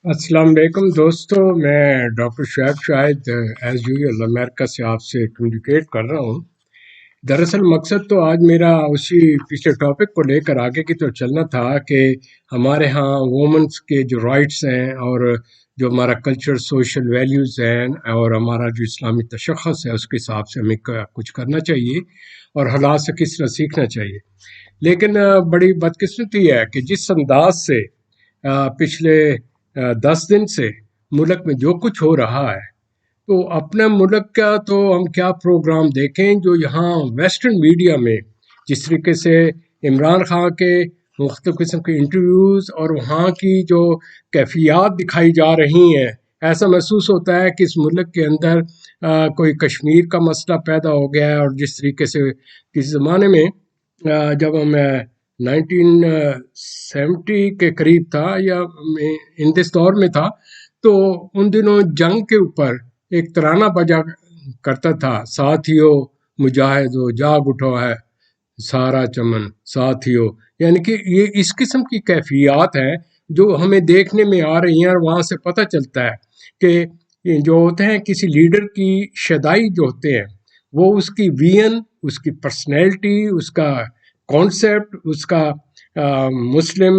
السلام علیکم دوستو، میں ڈاکٹر شعیب شاہد ایز یوزل امریکہ سے آپ سے کمیونیکیٹ کر رہا ہوں۔ دراصل مقصد تو آج میرا اسی پچھلے ٹاپک کو لے کر آگے کی طرف چلنا تھا کہ ہمارے ہاں وومنس کے جو رائٹس ہیں اور جو ہمارا کلچر سوشل ویلیوز ہیں اور ہمارا جو اسلامی تشخص ہے اس کے حساب سے ہمیں کچھ کرنا چاہیے اور حالات سے کس طرح سیکھنا چاہیے۔ لیکن بڑی بدقسمتی ہے کہ جس انداز سے پچھلے 10 دن سے ملک میں جو کچھ ہو رہا ہے، تو اپنے ملک کا تو ہم کیا پروگرام دیکھیں جو یہاں ویسٹرن میڈیا میں جس طریقے سے عمران خان کے مختلف قسم کے انٹرویوز اور وہاں کی جو کیفیات دکھائی جا رہی ہیں، ایسا محسوس ہوتا ہے کہ اس ملک کے اندر کوئی کشمیر کا مسئلہ پیدا ہو گیا ہے۔ اور جس طریقے سے کسی زمانے میں جب ہم 1970 کے قریب تھا یا اس دور میں تھا، تو ان دنوں جنگ کے اوپر ایک ترانہ بجا کرتا تھا، ساتھیو مجاہدو جاگ اٹھو ہے سارا چمن ساتھیو۔ یعنی کہ یہ اس قسم کی کیفیات ہیں جو ہمیں دیکھنے میں آ رہی ہیں، اور وہاں سے پتہ چلتا ہے کہ جو ہوتے ہیں کسی لیڈر کی شدائی جو ہوتے ہیں وہ اس کی وین، اس کی پرسنالٹی، اس کا کانسیپٹ، اس کا مسلم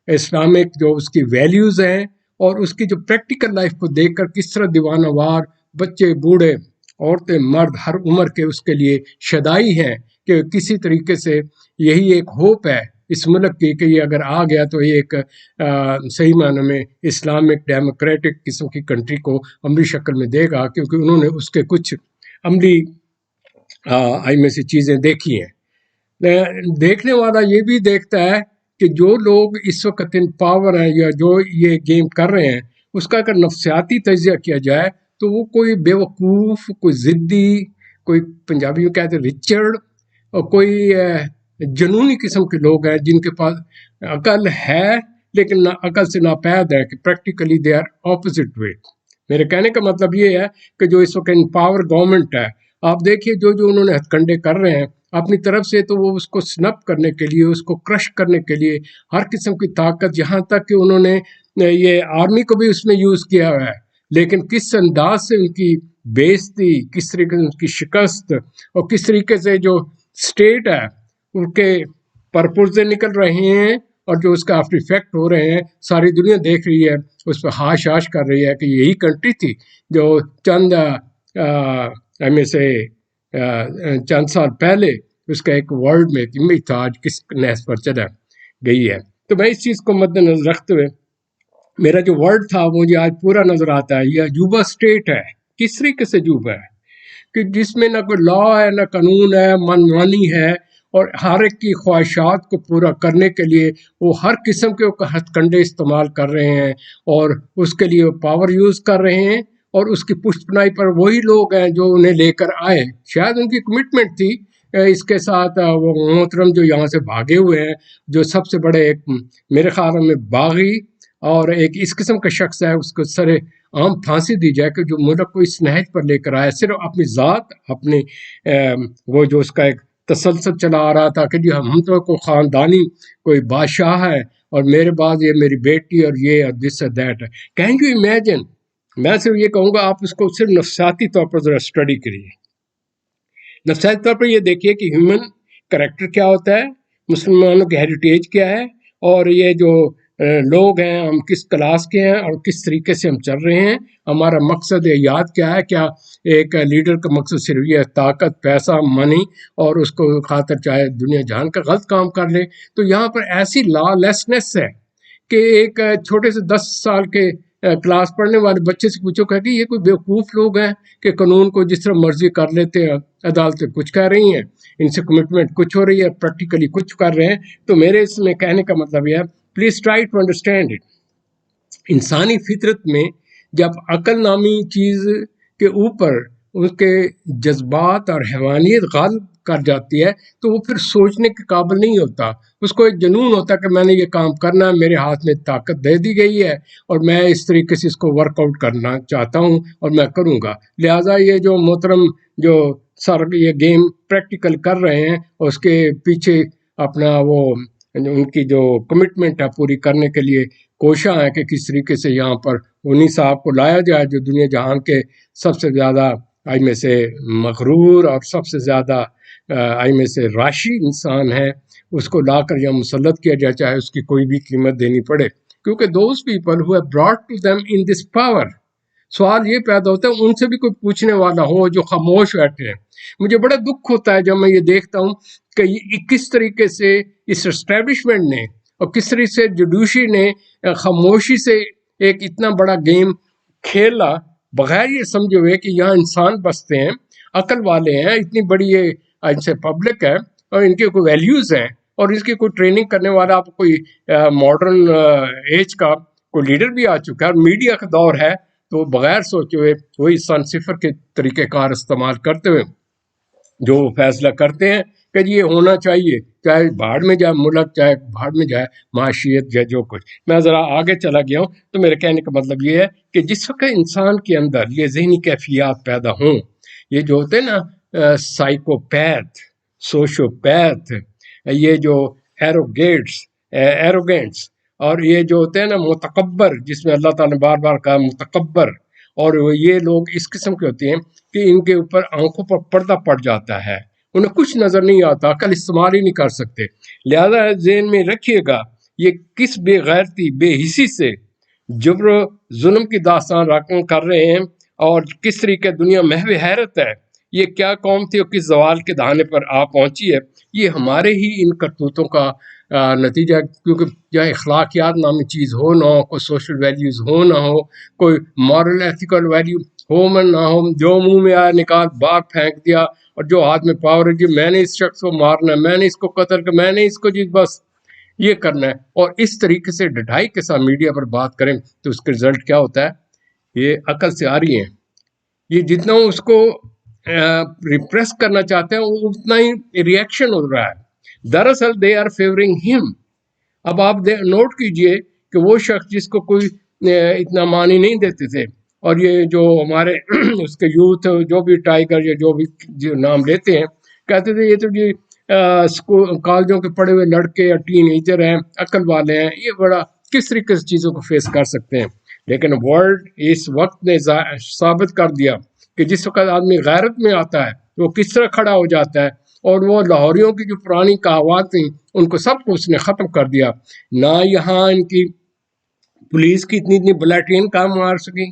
اسلامک جو اس کی ویلیوز ہیں اور اس کی جو پریکٹیکل لائف کو دیکھ کر کس طرح دیوانہ وار بچے بوڑھے عورتیں مرد ہر عمر کے اس کے لیے شدائی ہیں کہ کسی طریقے سے یہی ایک ہوپ ہے اس ملک کی کہ یہ اگر آ گیا تو یہ ایک صحیح معنی میں اسلامک ڈیموکریٹک قسم کی کنٹری کو عملی شکل میں دے گا، کیونکہ انہوں نے اس کے کچھ عملی میں سے چیزیں دیکھی ہیں۔ دیکھنے والا یہ بھی دیکھتا ہے کہ جو لوگ اس وقت ان پاور ہیں یا جو یہ گیم کر رہے ہیں، اس کا اگر نفسیاتی تجزیہ کیا جائے تو وہ کوئی بے وقوف، کوئی ضدی، کوئی پنجابی میں کہتے ہیں ریچرڈ، اور کوئی جنونی قسم کے لوگ ہیں جن کے پاس عقل ہے لیکن عقل سے ناپید ہے، کہ practically they are opposite way. میرے کہنے کا مطلب یہ ہے کہ جو اس وقت ان پاور گورنمنٹ ہے، آپ دیکھیے جو انہوں نے ہتھ کنڈے کر رہے ہیں اپنی طرف سے، تو وہ اس کو سنپ کرنے کے لیے، اس کو کرش کرنے کے لیے ہر قسم کی طاقت، یہاں تک کہ انہوں نے یہ آرمی کو بھی اس میں یوز کیا ہوا ہے، لیکن کس انداز سے ان کی بےزتی، کس طریقے سے ان کی شکست، اور کس طریقے سے جو اسٹیٹ ہے ان کے پرپرزے نکل رہے ہیں اور جو اس کا آفٹر ایفیکٹ ہو رہے ہیں، ساری دنیا دیکھ رہی ہے، اس پہ ہاش ہاش کر رہی ہے کہ یہی کنٹری تھی جو چند سال پہلے اس کا ایک ورلڈ میں امیج تھا، آج کس نحس پر چلا گئی ہے۔ تو میں اس چیز کو مد نظر رکھتے ہوئے میرا جو ورڈ تھا مجھے آج پورا نظر آتا ہے، یہ عجوبہ اسٹیٹ ہے۔ کس طریقے سے عجوبہ ہے کہ جس میں نہ کوئی لا ہے، نہ قانون ہے، من مانی ہے، اور ہر ایک کی خواہشات کو پورا کرنے کے لیے وہ ہر قسم کے ہتھ کنڈے استعمال کر رہے ہیں، اور اس کے لیے وہ پاور یوز کر رہے ہیں، اور اس کی پشت پنائی پر وہی لوگ ہیں جو انہیں لے کر آئے، شاید ان کی کمٹمنٹ تھی اس کے ساتھ۔ وہ محترم جو یہاں سے بھاگے ہوئے ہیں، جو سب سے بڑے ایک میرے خیال میں باغی اور ایک اس قسم کا شخص ہے، اس کو سر عام پھانسی دی جائے کہ جو ملک کو اس نہج پر لے کر آیا، صرف اپنی ذات، اپنی وہ جو اس کا ایک تسلسل چلا آ رہا تھا کہ جی ہم تو کوئی خاندانی کوئی بادشاہ ہے اور میرے بعد یہ میری بیٹی اور یہ اور دس اور دیٹ ہے۔ Can you imagine? میں صرف یہ کہوں گا آپ اس کو صرف نفسیاتی طور پر ذرا اسٹڈی کریے، نفسیاتی طور پر یہ دیکھیے کہ ہیومن کریکٹر کیا ہوتا ہے، مسلمانوں کی ہیریٹیج کیا ہے، اور یہ جو لوگ ہیں ہم کس کلاس کے ہیں اور کس طریقے سے ہم چل رہے ہیں، ہمارا مقصد یاد کیا ہے۔ کیا ایک لیڈر کا مقصد صرف یہ طاقت، پیسہ، منی، اور اس کو خاطر چاہے دنیا جہان کا غلط کام کر لے؟ تو یہاں پر ایسی لا لیسنس ہے کہ ایک چھوٹے سے 10 سال کے کلاس پڑھنے والے بچے سے پوچھو کہ یہ کوئی بیوقوف لوگ ہیں کہ قانون کو جس طرح مرضی کر لیتے ہیں، عدالتیں کچھ کہہ رہی ہیں، ان سے کمٹمنٹ کچھ ہو رہی ہے، پریکٹیکلی کچھ کر رہے ہیں۔ تو میرے اس میں کہنے کا مطلب یہ ہے، please try to understand it. انسانی فطرت میں جب عقل نامی چیز کے اوپر اس کے جذبات اور حیوانیت غالب کر جاتی ہے تو وہ پھر سوچنے کے قابل نہیں ہوتا، اس کو ایک جنون ہوتا ہے کہ میں نے یہ کام کرنا ہے، میرے ہاتھ میں طاقت دے دی گئی ہے اور میں اس طریقے سے اس کو ورک آؤٹ کرنا چاہتا ہوں اور میں کروں گا۔ لہٰذا یہ جو محترم جو یہ گیم پریکٹیکل کر رہے ہیں اور اس کے پیچھے اپنا وہ ان کی جو کمٹمنٹ ہے پوری کرنے کے لیے کوشاں ہیں کہ کس طریقے سے یہاں پر انہی صاحب کو لایا جائے جو دنیا جہان کے سب سے زیادہ آئی میں سے مغرور اور سب سے زیادہ آئی میں سے راشی انسان ہے، اس کو لا کر یہاں مسلط کیا جائے، چاہے اس کی کوئی بھی قیمت دینی پڑے، کیونکہ those people who have brought to them in this power. سوال یہ پیدا ہوتا ہے ان سے بھی کوئی پوچھنے والا ہو جو خاموش بیٹھے ہیں. مجھے بڑا دکھ ہوتا ہے جب میں یہ دیکھتا ہوں کہ کس طریقے سے اس اسٹیبلشمنٹ نے اور کس طریقے سے جوڈیشری نے خاموشی سے ایک اتنا بڑا گیم کھیلا بغیر یہ سمجھے ہوئے کہ یہاں انسان بستے ہیں، عقل والے ہیں، اتنی بڑی یہ ان سے پبلک ہے اور ان کے کوئی ویلیوز ہیں اور اس کی کوئی ٹریننگ کرنے والا آپ کوئی ماڈرن ایج کا کوئی لیڈر بھی آ چکا ہے اور میڈیا کا دور ہے، تو بغیر سوچے ہوئے وہی سن صفر کے طریقہ کار استعمال کرتے ہوئے جو فیصلہ کرتے ہیں کہ یہ ہونا چاہیے، چاہے بھاڑ میں جائے ملک، چاہے بھاڑ میں جائے معاشیت یا جو کچھ. میں ذرا آگے چلا گیا ہوں تو میرے کہنے کا مطلب یہ ہے کہ جس وقت انسان کے اندر یہ ذہنی کیفیات پیدا ہوں، یہ جو ہوتے ہیں نا سائیکوپیتھ، سوشوپیتھ، یہ جو ایروگینٹس اور یہ جو ہوتے ہیں نا متکبر، جس میں اللہ تعالیٰ نے بار بار کہا متکبر، اور یہ لوگ اس قسم کے ہوتے ہیں کہ ان کے اوپر آنکھوں پر پردہ پڑ جاتا ہے، انہیں کچھ نظر نہیں آتا، عقل استعمال ہی نہیں کر سکتے. لہذا ذہن میں رکھیے گا یہ کس بے غیرتی بے حسی سے جبر و ظلم کی داستان رقم کر رہے ہیں اور کس طریقے دنیا محو حیرت ہے. یہ کیا قوم تھی اور کس زوال کے دہانے پر آ پہنچی ہے. یہ ہمارے ہی ان کرتوتوں کا نتیجہ، کیونکہ چاہے اخلاقیات نامی چیز ہو نہ ہو، کوئی سوشل ویلیوز ہو نہ ہو، کوئی مورل ایتھیکل ویلیو ہو نہ ہو، جو منہ میں آیا نکال باہر پھینک دیا، اور جو ہاتھ میں پاور ہے جی میں نے اس شخص کو مارنا ہے، میں نے اس کو قتل کر، میں نے اس کو جی بس یہ کرنا ہے، اور اس طریقے سے ڈٹائی کے ساتھ میڈیا پر بات کریں تو اس کے رزلٹ کیا ہوتا ہے؟ یہ عقل سے آ رہی ہیں، یہ جتنا اس کو ریپریس کرنا چاہتے ہیں وہ اتنا ہی ریئیکشن ہو رہا ہے. دراصل دے آر فیورنگ ہم. اب آپ نوٹ کیجئے کہ وہ شخص جس کو کوئی اتنا معنی نہیں دیتے تھے، اور یہ جو ہمارے اس کے یوتھ جو بھی ٹائیگر یا جو بھی جو نام لیتے ہیں کہتے تھے یہ تو جی کالجوں کے پڑھے ہوئے لڑکے یا ٹین ایجر ہیں، عقل والے ہیں، یہ بڑا کس طریقے سے چیزوں کو فیس کر سکتے ہیں. لیکن ورلڈ اس وقت نے ثابت کر دیا کہ جس وقت آدمی غیرت میں آتا ہے وہ کس طرح کھڑا ہو جاتا ہے، اور وہ لاہوریوں کی جو پرانی کہاوات تھیں ان کو سب کو اس نے ختم کر دیا. نہ یہاں ان کی پولیس کی اتنی بلاٹین کام آ سکی،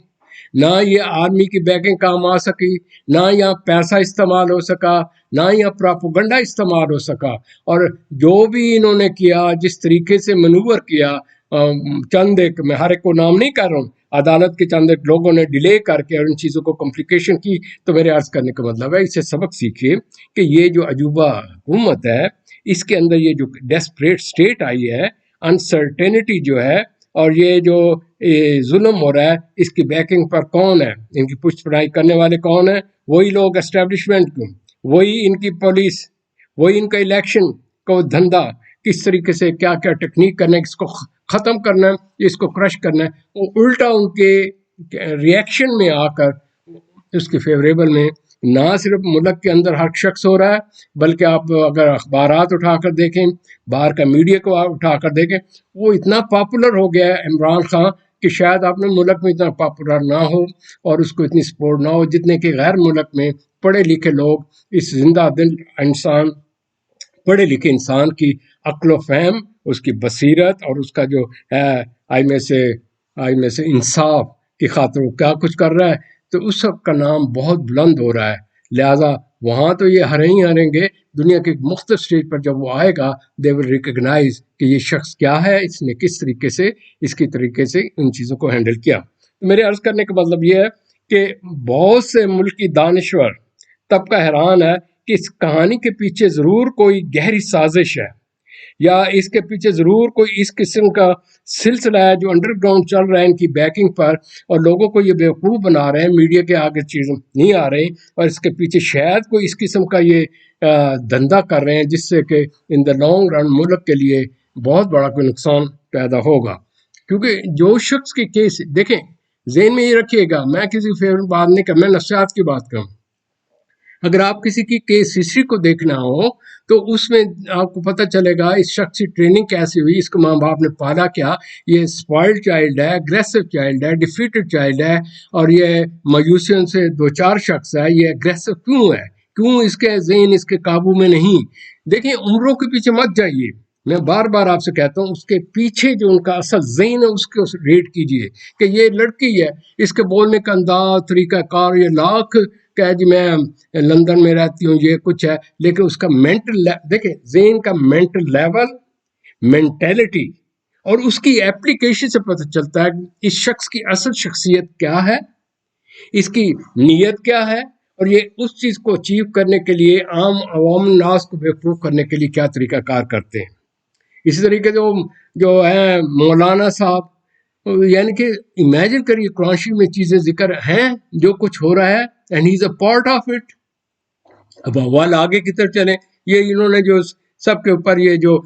نہ یہ آرمی کی بیکنگ کام آ سکی، نہ یہاں پیسہ استعمال ہو سکا، نہ یہاں پراپوگنڈا استعمال ہو سکا. اور جو بھی انہوں نے کیا، جس طریقے سے منور کیا، چند ایک میں ہر ایک کو نام نہیں کر رہا ہوں، عدالت کے چند ایک لوگوں نے ڈیلے کر کے اور ان چیزوں کو کمپلیکیشن کی. تو میرے عرض کرنے کا مطلب ہے اس سے سبق سیکھیے کہ یہ جو عجوبہ حکومت ہے اس کے اندر یہ جو ڈیسپریٹ سٹیٹ آئی ہے، انسرٹینٹی جو ہے، اور یہ جو ظلم ہو رہا ہے، اس کی بیکنگ پر کون ہے، ان کی پشت پناہی کرنے والے کون ہیں؟ وہی لوگ اسٹیبلشمنٹ کو، وہی ان کی پولیس، وہی ان کا الیکشن کو دھندا، کس طریقے سے کیا کیا ٹیکنیک کرنا ہے، اس کو ختم کرنا ہے، اس کو کرش کرنا ہے. وہ الٹا ان کے ریئیکشن میں آ کر اس کے فیوریبل میں نہ صرف ملک کے اندر ہر شخص ہو رہا ہے، بلکہ آپ اگر اخبارات اٹھا کر دیکھیں، باہر کا میڈیا کو اٹھا کر دیکھیں، وہ اتنا پاپولر ہو گیا ہے عمران خان کہ شاید اپنے ملک میں اتنا پاپولر نہ ہو اور اس کو اتنی سپورٹ نہ ہو جتنے کہ غیر ملک میں پڑھے لکھے لوگ اس زندہ دل انسان، پڑھے لکھے انسان کی عقل و فہم، اس کی بصیرت اور اس کا جو ہے آئی میں سے انصاف کی خاطر وہ کیا کچھ کر رہا ہے، تو اس سب کا نام بہت بلند ہو رہا ہے. لہٰذا وہاں تو یہ ہریں گے، دنیا کے مختلف اسٹیج پر جب وہ آئے گا دے ول ریکگنائز کہ یہ شخص کیا ہے، اس نے کس طریقے سے اس کی طریقے سے ان چیزوں کو ہینڈل کیا. میرے عرض کرنے کا مطلب یہ ہے کہ بہت سے ملکی دانشور طبقہ حیران ہے کہ اس کہانی کے پیچھے ضرور کوئی گہری سازش ہے، یا اس کے پیچھے ضرور کوئی اس قسم کا سلسلہ ہے جو انڈر گراؤنڈ چل رہا ہے ان کی بیکنگ پر، اور لوگوں کو یہ بیوقوف بنا رہے ہیں، میڈیا کے آگے چیزیں نہیں آ رہی، اور اس کے پیچھے شاید کوئی اس قسم کا یہ دھندا کر رہے ہیں جس سے کہ ان دا لانگ رن ملک کے لیے بہت بڑا کوئی نقصان پیدا ہوگا. کیونکہ جو شخص کے کیس دیکھیں، ذہن میں یہ رکھیے گا، میں کسی فیور بات نہیں کر، میں نفسیات کی بات کروں. اگر آپ کسی کی کیس ہسٹری کو دیکھنا ہو تو اس میں آپ کو پتہ چلے گا اس شخص کی ٹریننگ کیسی ہوئی، اس کو ماں باپ نے پالا کیا، یہ اسپائلڈ چائلڈ ہے، اگریسو چائلڈ ہے، ڈیفیٹڈ چائلڈ ہے، اور یہ مایوسیوں سے دو چار شخص ہے، یہ اگریسو کیوں ہے، کیوں اس کے ذہن اس کے قابو میں نہیں۔ دیکھیں عمروں کے پیچھے مت جائیے، میں بار بار آپ سے کہتا ہوں اس کے پیچھے جو ان کا اصل ذہن ہے اس کو ریٹ کیجئے کہ یہ لڑکی ہے، اس کے بولنے کا انداز، طریقہ کار، یہ لاکھ کہ جی میں لندن میں رہتی ہوں، یہ کچھ ہے، لیکن اس کا مینٹل دیکھیں ذہن کا مینٹل لیول، مینٹیلٹی اور اس کی ایپلیکیشن سے پتہ چلتا ہے اس شخص کی اصل شخصیت کیا ہے، اس کی نیت کیا ہے، اور یہ اس چیز کو اچیو کرنے کے لیے عام عوام الناس کو بیوقوف کرنے کے لیے کیا طریقہ کار کرتے ہیں۔ اسی طریقے جو ہیں مولانا صاحب، یعنی کہ امیجن کریے قرآن شریف میں چیزیں ذکر ہیں جو کچھ ہو رہا ہے and he is a part of it. اب حوال آگے کی طرف چلیں، یہ انہوں نے جو سب کے اوپر یہ جو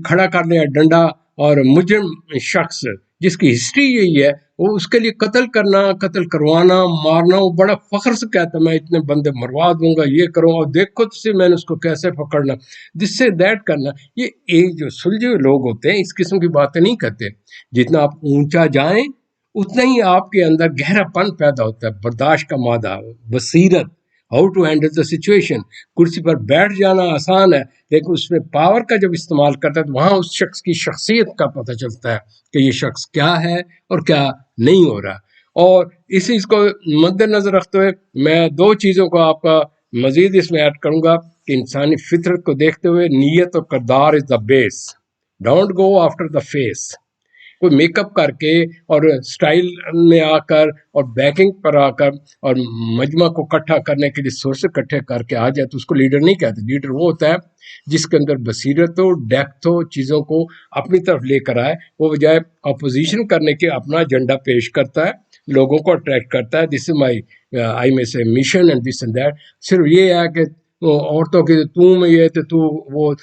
کھڑا کر لیا ڈنڈا، اور مجرم شخص جس کی ہسٹری یہی ہے، وہ اس کے لیے قتل کرنا، قتل کروانا، مارنا، وہ بڑا فخر سے کہتا ہے میں اتنے بندے مروا دوں گا، یہ کروں، اور دیکھو تو میں نے اس کو کیسے پکڑنا، جس سے دیٹ کرنا۔ یہ جو سلجھے ہوئے لوگ ہوتے ہیں اس قسم کی باتیں نہیں کرتے۔ جتنا آپ اونچا جائیں اتنا ہی آپ کے اندر گہرا پن پیدا ہوتا ہے، برداشت کا مادہ، بصیرت، how to handle the situation. کرسی پر بیٹھ جانا آسان ہے، لیکن اس میں پاور کا جب استعمال کرتا ہے تو وہاں اس شخص کی شخصیت کا پتہ چلتا ہے کہ یہ شخص کیا ہے اور کیا نہیں ہو رہا۔ اور اس چیز کو مد نظر رکھتے ہوئے میں دو چیزوں کو آپ کا مزید اس میں ایڈ کروں گا کہ انسانی فطرت کو دیکھتے ہوئے نیت اور کردار is the base, don't go after the face. کوئی میک اپ کر کے اور سٹائل میں آ کر اور بیکنگ پر آ کر اور مجمع کو اکٹھا کرنے کے لیے سورس اکٹھے کر کے آ جائے تو اس کو لیڈر نہیں کہتے۔ لیڈر وہ ہوتا ہے جس کے اندر بصیرت ہو، ڈیپتھ ہو، چیزوں کو اپنی طرف لے کر آئے، وہ بجائے اپوزیشن کرنے کے اپنا ایجنڈا پیش کرتا ہے، لوگوں کو اٹریکٹ کرتا ہے، دس از مائی آئی میں سے mission and this and that. صرف یہ ہے کہ عورتوں کی تو میں یہ تو وہ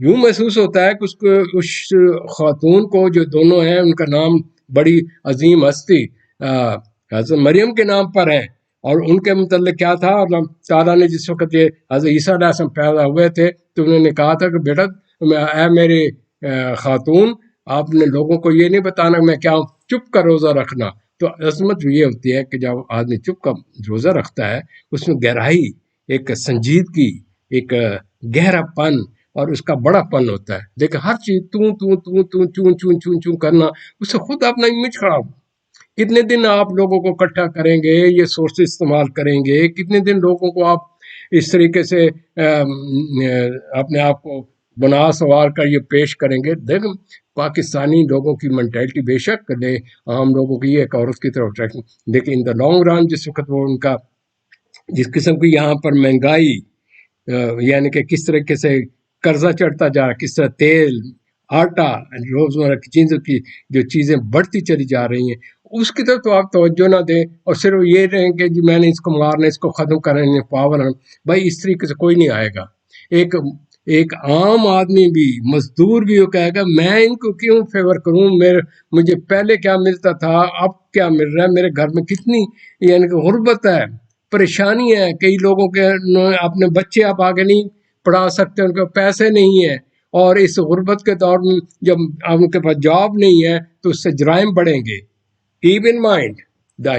یوں محسوس ہوتا ہے کہ اس خاتون کو جو دونوں ہیں ان کا نام بڑی عظیم ہستی حضرت مریم کے نام پر ہیں، اور ان کے متعلق کیا تھا، اللہ تعالیٰ نے جس وقت یہ حضرت عیسیٰ علیہ السلام پیدا ہوئے تھے تو انہوں نے کہا تھا کہ بیٹا اے میرے خاتون، آپ نے لوگوں کو یہ نہیں بتانا کہ میں کیا ہوں، چپ کا روزہ رکھنا۔ تو عظمت یہ ہوتی ہے کہ جب آدمی چپ کا روزہ رکھتا ہے اس میں گہرائی، ایک سنجیدگی، ایک گہرا پن اور اس کا بڑا پن ہوتا ہے۔ لیکن ہر چیز چون چون چون کرنا، اس سے خود اپنا امیج خراب۔ کتنے دن آپ لوگوں کو اکٹھا کریں گے، یہ سورس استعمال کریں گے، کتنے دن لوگوں کو آپ اس طریقے سے اپنے آپ کو بنا سوار کر یہ پیش کریں گے۔ دیکھ پاکستانی لوگوں کی مینٹیلٹی بے شک لے عام لوگوں کی ایک عورت کی طرف ٹریکنگ، لیکن ان دا لانگ رن جس وقت وہ ان کا جس قسم کی یہاں پر مہنگائی، یعنی کہ کس طریقے سے قرضہ چڑھتا جا رہا، کس طرح تیل، آٹا، روزمرہ کی چیزوں کی جو چیزیں بڑھتی چلی جا رہی ہیں، اس کی طرف تو آپ توجہ نہ دیں اور صرف یہ رہیں کہ جی میں نے اس کو مارنا، اس کو ختم کرنا، پاور۔ بھائی اس طریقے سے کوئی نہیں آئے گا۔ ایک عام آدمی بھی، مزدور بھی وہ کہے گا میں ان کو کیوں فیور کروں، مجھے پہلے کیا ملتا تھا اب کیا مل رہا ہے، میرے گھر میں کتنی یعنی کہ غربت ہے، پریشانی ہے، کئی لوگوں کے اپنے بچے آپ آگے نہیں پڑھا سکتے، ان کے پیسے نہیں ہیں، اور اس غربت کے دور میں جب ان کے پاس جاب نہیں ہے تو اس سے جرائم بڑھیں گے۔ Keep in mind the